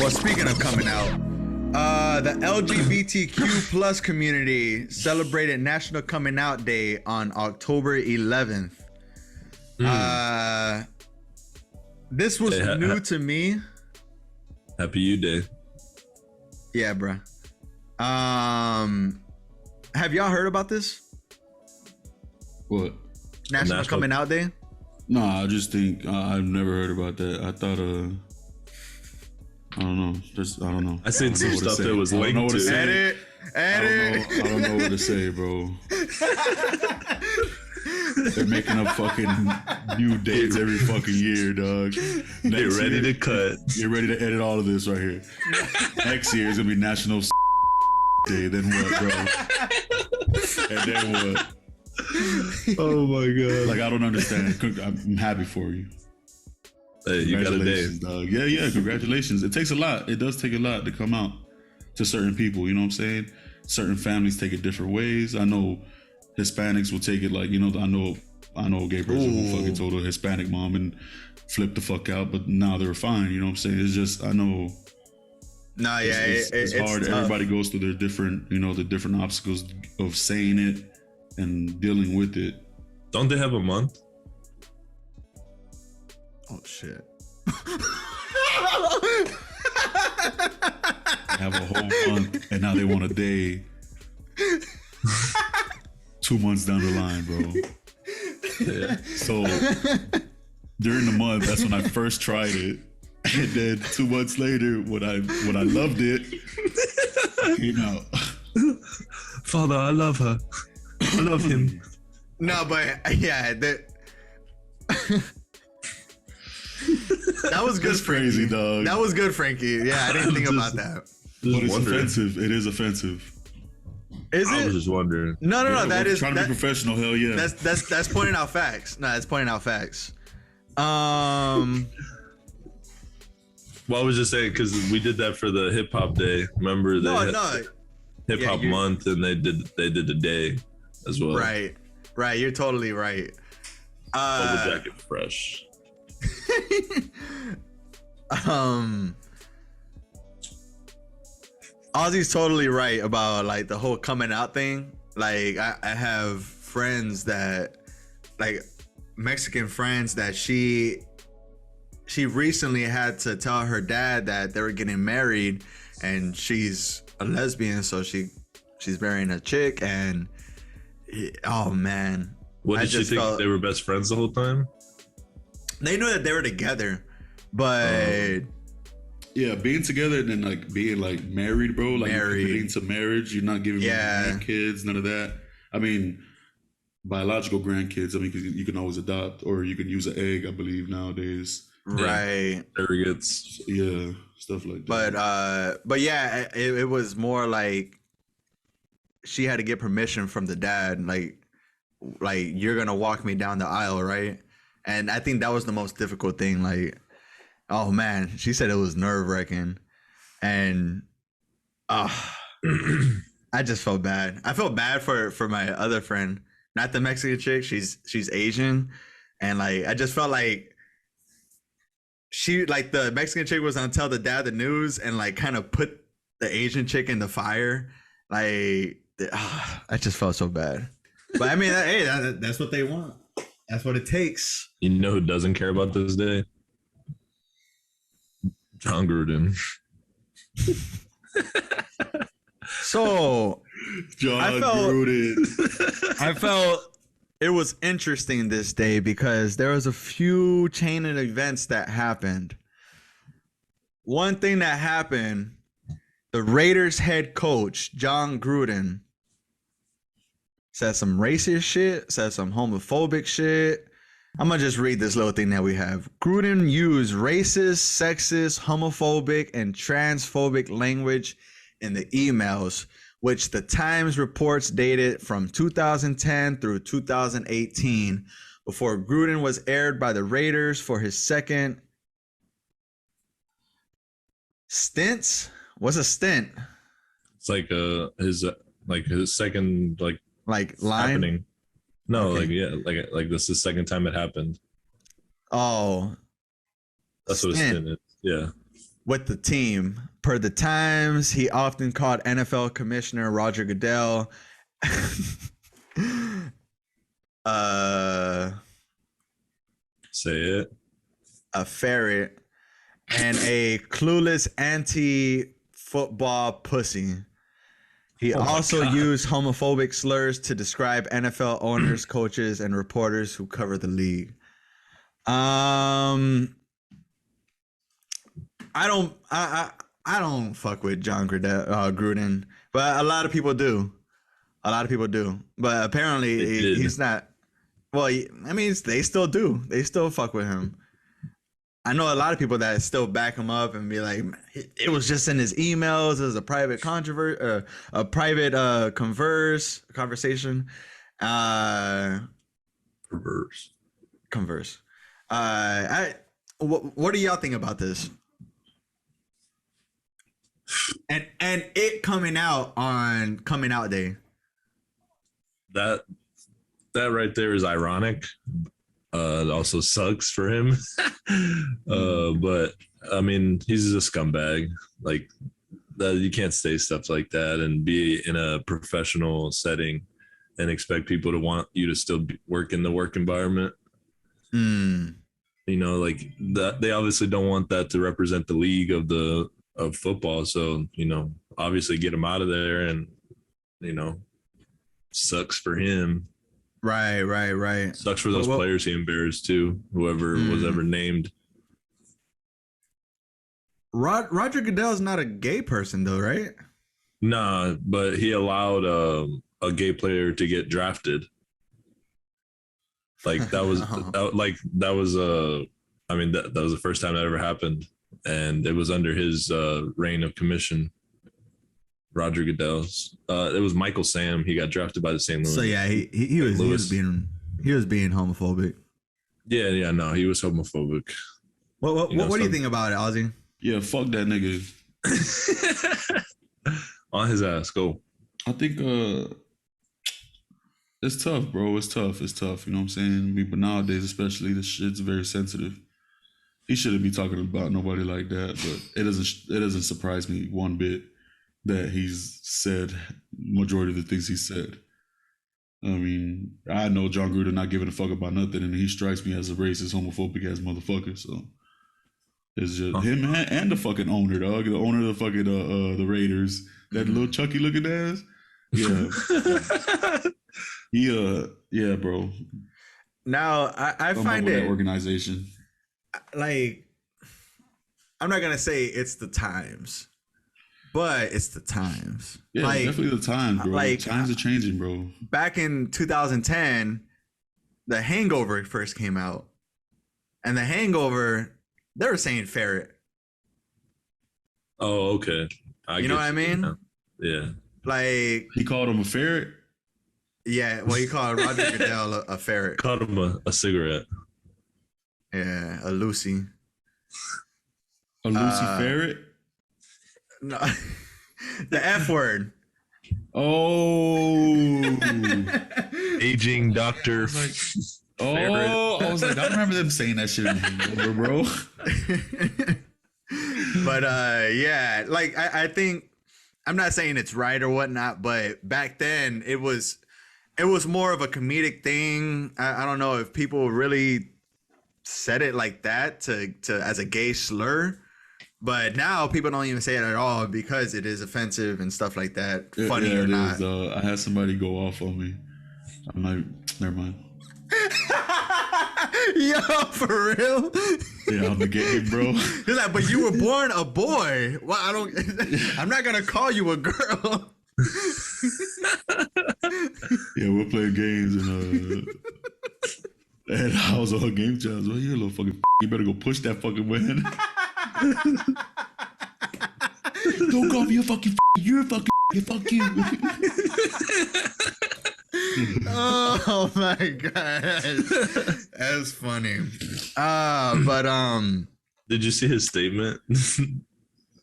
Well, speaking of coming out, the LGBTQ plus community celebrated National Coming Out Day on October 11th. This was new to me. Happy You Day. Yeah, bruh. Have y'all heard about this? What? National Coming Out Day? No, I just think I've never heard about that. I thought I don't know. I don't know. I seen some stuff that was linked to. Edit. I don't know what to say, bro. They're making up fucking new dates every fucking year, dog. Get ready to cut. Get ready to edit all of this right here. Next year is gonna be National Day. Then what, bro? And then what? Oh my god! Like, I don't understand. I'm happy for you. Hey, you got a day, dog. Yeah. Congratulations. It takes a lot. It does take a lot to come out to certain people. You know what I'm saying? Certain families take it different ways. I know Hispanics will take it like, you know, I know a gay person who fucking told a Hispanic mom and flipped the fuck out, but now they're fine. You know what I'm saying? It's just, I know. No, yeah, it's hard. Tough. Everybody goes through their different, you know, the different obstacles of saying it and dealing with it. Don't they have a month? Oh shit. Have a whole month and now they want a day. 2 months down the line, bro. Yeah. So during the month, that's when I first tried it. And then 2 months later, when I loved it, came out. Father, I love her. I love him. No, but yeah, that was good, That's crazy, dog. That was good, Frankie. Yeah, I didn't think about that. But it's offensive. It is offensive. Is it? I was just wondering. No. That is trying to be professional. Hell yeah. That's pointing out facts. No, that's pointing out facts. Well, I was just saying because we did that for the hip hop day. Remember the hip hop month, and they did the day as well. Right. You're totally right. Double jacket fresh. Ozzy's totally right about like the whole coming out thing. Like I have friends that, like Mexican friends, that she recently had to tell her dad that they were getting married, and she's a lesbian, so she's marrying a chick, and oh man. What did she think? They were best friends the whole time? They knew that they were together, but yeah, being together and then like being like married, bro, like committing to marriage, you're not giving me kids, none of that. I mean, biological grandkids. I mean, because you can always adopt, or you can use an egg, I believe nowadays. Right. Surrogates. Yeah, stuff like that. But yeah, it was more like she had to get permission from the dad, like you're gonna walk me down the aisle, right? And I think that was the most difficult thing. Like, oh man, she said it was nerve-wracking, and I just felt bad. I felt bad for my other friend, not the Mexican chick. She's Asian, and like I just felt like the Mexican chick was gonna tell the dad the news and like kind of put the Asian chick in the fire. Like, I just felt so bad. But I mean, hey, that's what they want. That's what it takes. You know who doesn't care about this day? Jon Gruden. So, Gruden. I felt it was interesting this day because there was a few chain of events that happened. One thing that happened, the Raiders head coach, Jon Gruden, said some racist shit, said some homophobic shit. I'm going to just read this little thing that we have. Gruden used racist, sexist, homophobic, and transphobic language in the emails, which the Times reports dated from 2010 through 2018, before Gruden was aired by the Raiders for his second stints. What's a stint? It's like his second line happening. No, okay. like this is the second time it happened. Oh, that's what a stint is. Yeah. with the team. Per the Times, he often called NFL Commissioner Roger Goodell Say it. a ferret and a clueless anti-football pussy. He also used homophobic slurs to describe NFL owners, coaches, and reporters who cover the league. I don't fuck with Jon Gruden, but a lot of people do. But apparently he's not. Well, they still do. They still fuck with him. I know a lot of people that still back him up and be like, it was just in his emails. It was a private conversation. Converse. What do y'all think about this? And it coming out on coming out day. That right there is ironic. It also sucks for him. But I mean, he's a scumbag. Like that, you can't say stuff like that and be in a professional setting and expect people to want you to still work in the work environment. You know, like that. They obviously don't want that to represent the league of football. So, you know, obviously get him out of there, and you know, sucks for him. Right. Sucks for those players he embarrassed too, whoever was ever named. Roger Goodell is not a gay person though, right? Nah, but he allowed a gay player to get drafted. Like that was that was the first time that ever happened, and it was under his reign of commission. Roger Goodell's. It was Michael Sam. He got drafted by the St. Louis. So yeah, he was being homophobic. Yeah, no, he was homophobic. What do you think about it, Ozzy? Yeah, fuck that nigga. On his ass, go. I think it's tough, bro. It's tough. You know what I'm saying? But nowadays, especially, this shit's very sensitive. He shouldn't be talking about nobody like that. But it doesn't surprise me one bit that he's said majority of the things he said. I mean, I know Jon Gruden not giving a fuck about nothing, and he strikes me as a racist, homophobic ass motherfucker. So it's just him and the fucking owner, dog. The owner of the fucking the Raiders, that little Chucky looking ass. Yeah. Yeah, bro. Now I find it that organization. Like, I'm not gonna say it's the times, but it's the times. Yeah, like, definitely the times, bro. Like, times are changing, bro. Back in 2010, The Hangover first came out, and The Hangover, they were saying ferret. Oh, okay. You know what I mean? Yeah. Like, he called him a ferret. Yeah, well, he called Roger Goodell a ferret. Called him a cigarette. Yeah, a Lucy. A Lucy ferret? No, the F word. Oh. Aging doctor. I was like, I remember them saying that shit anymore, bro. But yeah, like I think, I'm not saying it's right or whatnot, but back then it was more of a comedic thing. I don't know if people really said it like that to as a gay slur, but now people don't even say it at all because it is offensive and stuff like that. Funny or not. I had somebody go off on me. I'm like, never mind. Yo, for real? Yeah, I'm a gay, bro. He's like, but you were born a boy. Well, I'm not gonna call you a girl. Yeah, we're playing games and I was on game channels. Well, you little fucking you better go push that fucking man. Don't call me a fucking you're a fuck you. Oh my god, that's funny. But did you see his statement?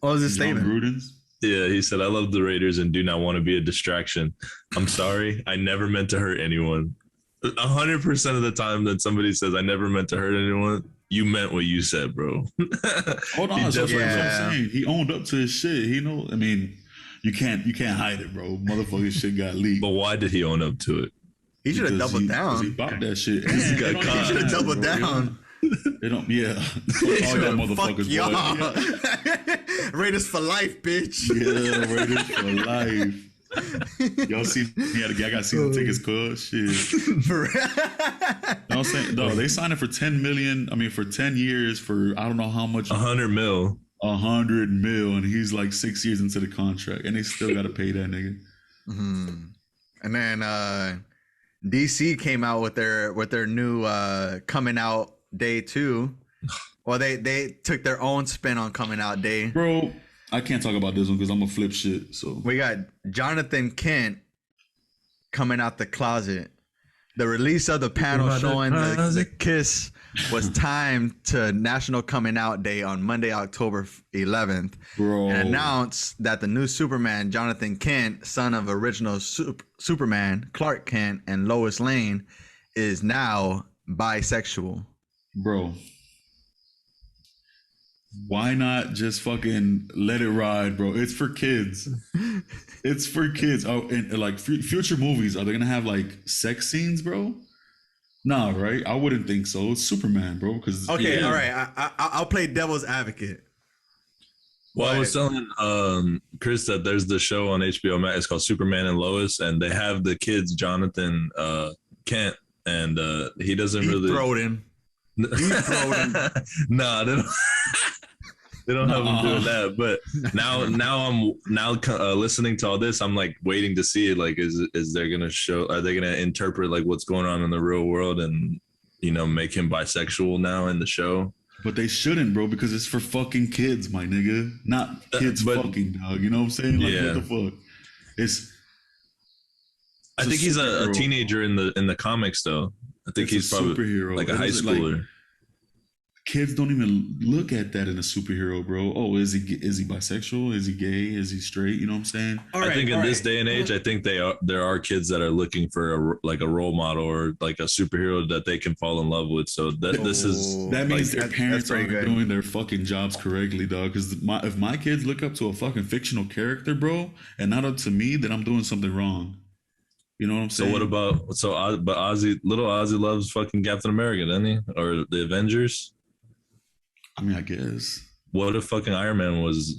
What was his statement? Gruden's? Yeah, he said, "I love the Raiders and do not want to be a distraction. I'm sorry, I never meant to hurt anyone." 100% of the time that somebody says, "I never meant to hurt anyone," you meant what you said, bro. Hold on, He that's what definitely- I'm saying. He owned up to his shit. He know. I mean, you can't hide it, bro. Motherfucking shit got leaked. But why did he own up to it? He should have Because doubled Because he down. bought that shit. He got caught. He should have doubled down. They don't. Yeah. He Fuck all y'all shoulda- motherfuckers. Fuck y'all. boy. Raiders for life, bitch. Yeah, Raiders for life. Y'all see? I got season tickets, cuz shit. For- No, I'm saying, no, they signed it for 10 million. I mean, for 10 years for I don't know how much. 100 mil. 100 mil, and he's like 6 years into the contract, and they still got to pay that nigga. And then DC came out with their new coming out day 2. Well, they took their own spin on coming out day. Bro, I can't talk about this one because I'm gonna flip shit. So We got Jonathan Kent coming out the closet. The release of the panel Out the showing the closet. kiss was timed to National Coming Out Day on Monday, October 11th. bro, And announced that the new Superman, Jonathan Kent, son of original Superman, Clark Kent, and Lois Lane, is now bisexual. bro, why not just fucking let it ride, bro? It's for kids. It's for kids. Oh, and like future movies, are they gonna have like sex scenes, bro? Nah, right? I wouldn't think so. It's Superman, bro. Because Okay, all right. I'll play devil's advocate. Well, I But- was telling Chris that there's the show on HBO Max. It's called Superman and Lois, and they have the kids Jonathan Kent, and he doesn't He really throwed him. throwed him. Nah, they don't. They don't have him Nuh-uh. doing that. But now I'm listening to all this. I'm like waiting to see it. Like, is they're gonna show? Are they gonna interpret like what's going on in the real world and make him bisexual now in the show? But they shouldn't, bro, because it's for fucking kids, my nigga. Not kids but- fucking, dog. You know what I'm saying? Like, Yeah. what the fuck? It's I think he's a superhero. teenager in the comics, though. I think It's he's a probably superhero. like a It high isn't like- schooler. Kids don't even look at that in a superhero, bro. Oh, is he bisexual? Is he gay? Is he straight? You know what I'm saying? All I think in all this right. day and age, I think there are kids that are looking for a role model or like a superhero that they can fall in love with. So this is Oh. That means their that's parents pretty aren't good. doing their fucking jobs correctly, dog. Because if my kids look up to a fucking fictional character, bro, and not up to me, then I'm doing something wrong. You know what I'm so. saying? What about but little Ozzy loves fucking Captain America, doesn't he? Or the Avengers? I mean, I guess. What if fucking Iron Man was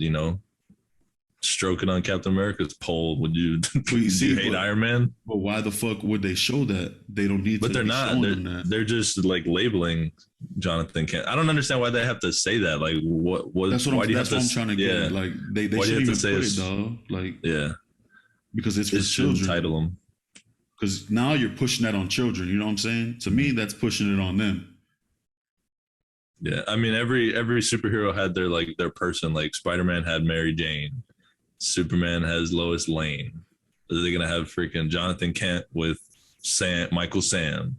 stroking on Captain America's pole? Would you? Well, you Would see, you hate but- Iron Man? But why the fuck would they show that? They don't need But to they're be not. showing them that. They're just like labeling Jonathan Kent. I don't understand why they have to say that. Like, what? That's why what do you I'm have to? trying to get. yeah, At. Like they Why do you shouldn't have to even say put it, it's- dog. Like yeah. because it's for It should children. entitle them. Because now you're pushing that on children. You know what I'm saying? To me, that's pushing it on them. Yeah, I mean every superhero had their person. Like Spider-Man had Mary Jane, Superman has Lois Lane. Are they gonna have freaking Jonathan Kent with Michael Sam?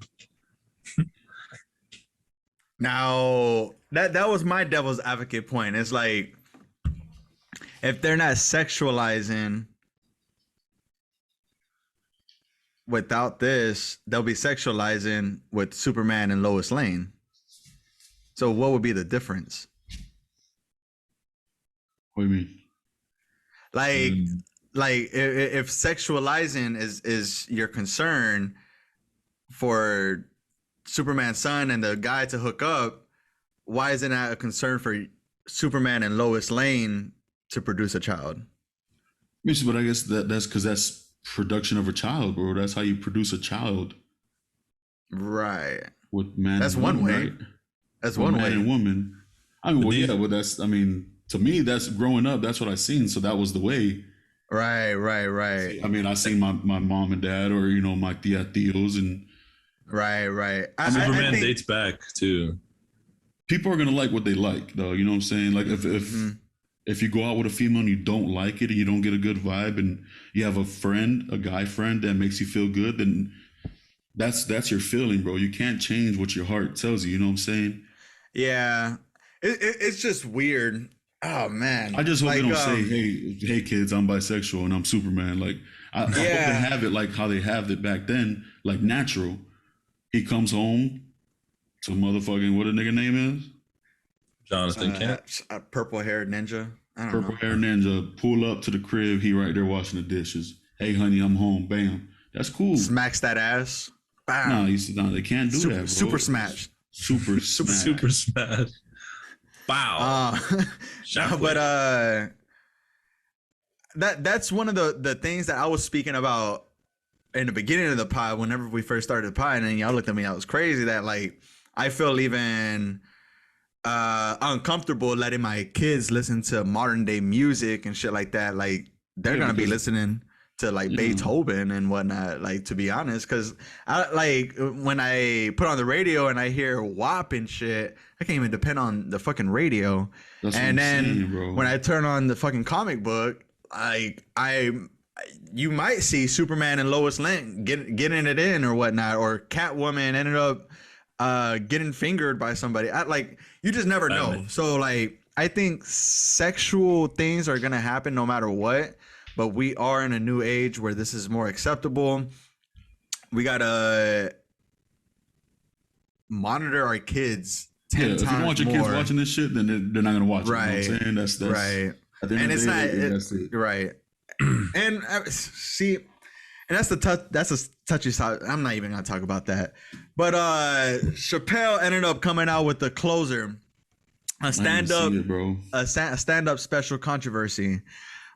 Now that was my devil's advocate point. It's like if they're not sexualizing without this, they'll be sexualizing with Superman and Lois Lane. So what would be the difference? What do you mean? Like if sexualizing is your concern for Superman's son and the guy to hook up, why isn't that a concern for Superman and Lois Lane to produce a child? But I guess that's because that's production of a child, bro. That's how you produce a child Right. with man. That's and one woman, way. right? That's With one man way. and woman. I mean, well, But these- yeah, but that's. I mean, to me, that's growing up. That's what I seen. So that was the way. Right. I mean, I seen my mom and dad, or my tios, and Right. Superman think- dates back too. people are gonna like what they like, though. You know what I'm saying? Like if you go out with a female and you don't like it and you don't get a good vibe, and you have a guy friend that makes you feel good, then that's your feeling, bro. You can't change what your heart tells you. You know what I'm saying? Yeah. It's just weird. Oh man. I just hope they Like, don't say, "Hey, kids, I'm bisexual and I'm Superman." Like I hope they have it like how they have it back then, like natural. He comes home, to motherfucking what a nigga name is. Jonathan Kent. Purple haired ninja. I don't Purple know. hair ninja. Pull up to the crib. He right there washing the dishes. Hey, honey, I'm home. Bam. That's cool. Smacks that ass. Bam. No, they can't do that, bro. Super smash. Super smash. Super smash. Wow. No, but that's one of the things that I was speaking about in the beginning of the pod. Whenever we first started the pod, and then y'all looked at me, I was crazy that like I feel even uncomfortable letting my kids listen to modern day music and shit like that. Like they're gonna be listening to like Beethoven and whatnot, like, to be honest, because I like when I put on the radio and I hear WAP and shit, I can't even depend on the fucking radio. And then saying, when I turn on the fucking comic book, like you might see Superman and Lois Lane getting it in or whatnot, or Catwoman ended up getting fingered by somebody. You just never know. So like I think sexual things are gonna happen no matter what. But we are in a new age where this is more acceptable. We gotta monitor our kids 10 times more. If you want your kids watching this shit, then they're not gonna watch it. Right. You know what I'm saying? That's right. And it's not right. And see, and that's a touchy side. I'm not even gonna talk about that. But Chappelle ended up coming out with the closer, a stand-up special controversy.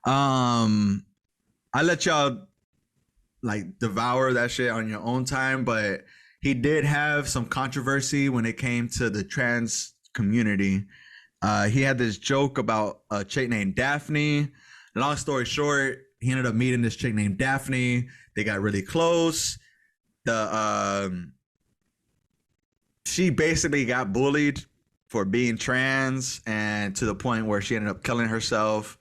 I let y'all like devour that shit on your own time, but he did have some controversy when it came to the trans community. He had this joke about a chick named Daphne. Long story short, he ended up meeting this chick named Daphne. They got really close. She basically got bullied for being trans, and to the point where she ended up killing herself.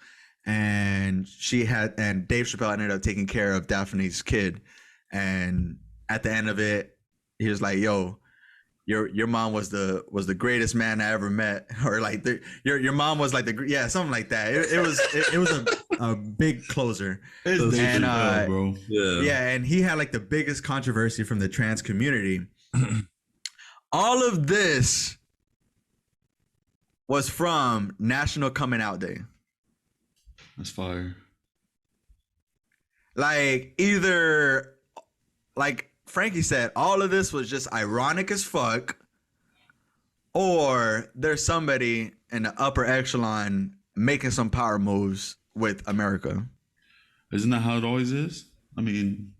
And Dave Chappelle ended up taking care of Daphne's kid. And at the end of it, he was like, "Yo, your mom was the greatest man I ever met," or like your mom was like something like that. It was a big closer. And bro. And he had like the biggest controversy from the trans community. All of this was from National Coming Out Day. That's fire. Like, either, like Frankie said, all of this was just ironic as fuck, or there's somebody in the upper echelon making some power moves with America. Isn't that how it always is? I mean,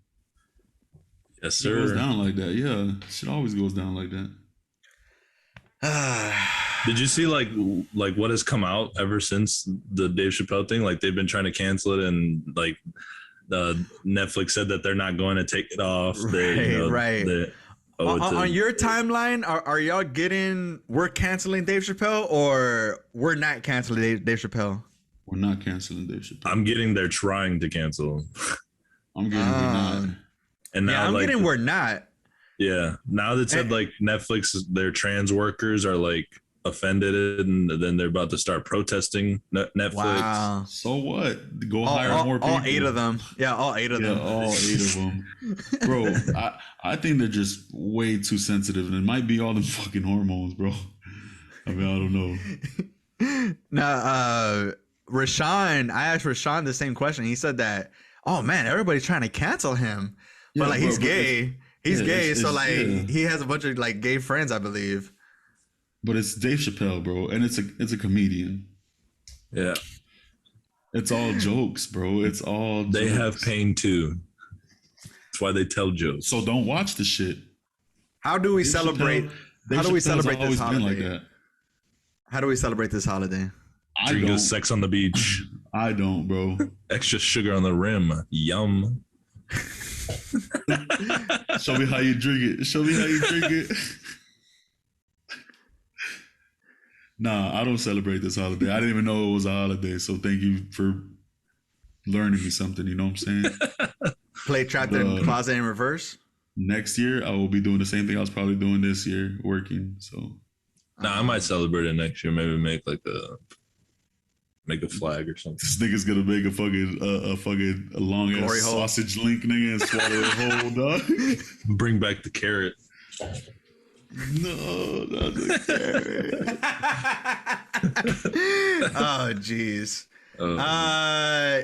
yes, sir. It goes down like that. Yeah, shit always goes down like that. Did you see like what has come out ever since the Dave Chappelle thing? Like they've been trying to cancel it, and like Netflix said that they're not going to take it off. Right. On your timeline, are y'all getting we're canceling Dave Chappelle, or we're not canceling Dave Chappelle? We're not canceling Dave Chappelle. I'm getting they're trying to cancel. I'm getting we're not. And now I'm getting we're not. Yeah. Now that said like Netflix, their trans workers are like offended, and then they're about to start protesting Netflix. Wow. So what? Go hire more people. All 8 of them. Yeah, all 8 of them. All 8 of them. Bro, I think they're just way too sensitive, and it might be all them fucking hormones, bro. I mean, I don't know. Now, Rashawn, I asked Rashawn the same question. He said that, oh man, everybody's trying to cancel him. But like, he's gay. He's gay, so like he has a bunch of like gay friends, I believe. But it's Dave Chappelle, bro, and it's a comedian. Yeah, it's all jokes, bro. It's all they jokes. have pain too. That's why they tell jokes. So don't watch the shit. How do we celebrate? How do we celebrate this holiday? Like that. How do we celebrate this holiday? Drink sex on the beach. I don't, bro. Extra sugar on the rim. Yum. Show me how you drink it. Nah, I don't celebrate this holiday. I didn't even know it was a holiday, so thank you for learning me something, you know what I'm saying? Play Trapped in Closet in reverse? Next year, I will be doing the same thing I was probably doing this year, working, so. Nah, I might celebrate it next year. Maybe make a flag or something. This nigga's gonna make a fucking long ass sausage link, nigga, and swallow it whole, dog. Bring back the carrot. No, that's a Oh, jeez. Uh,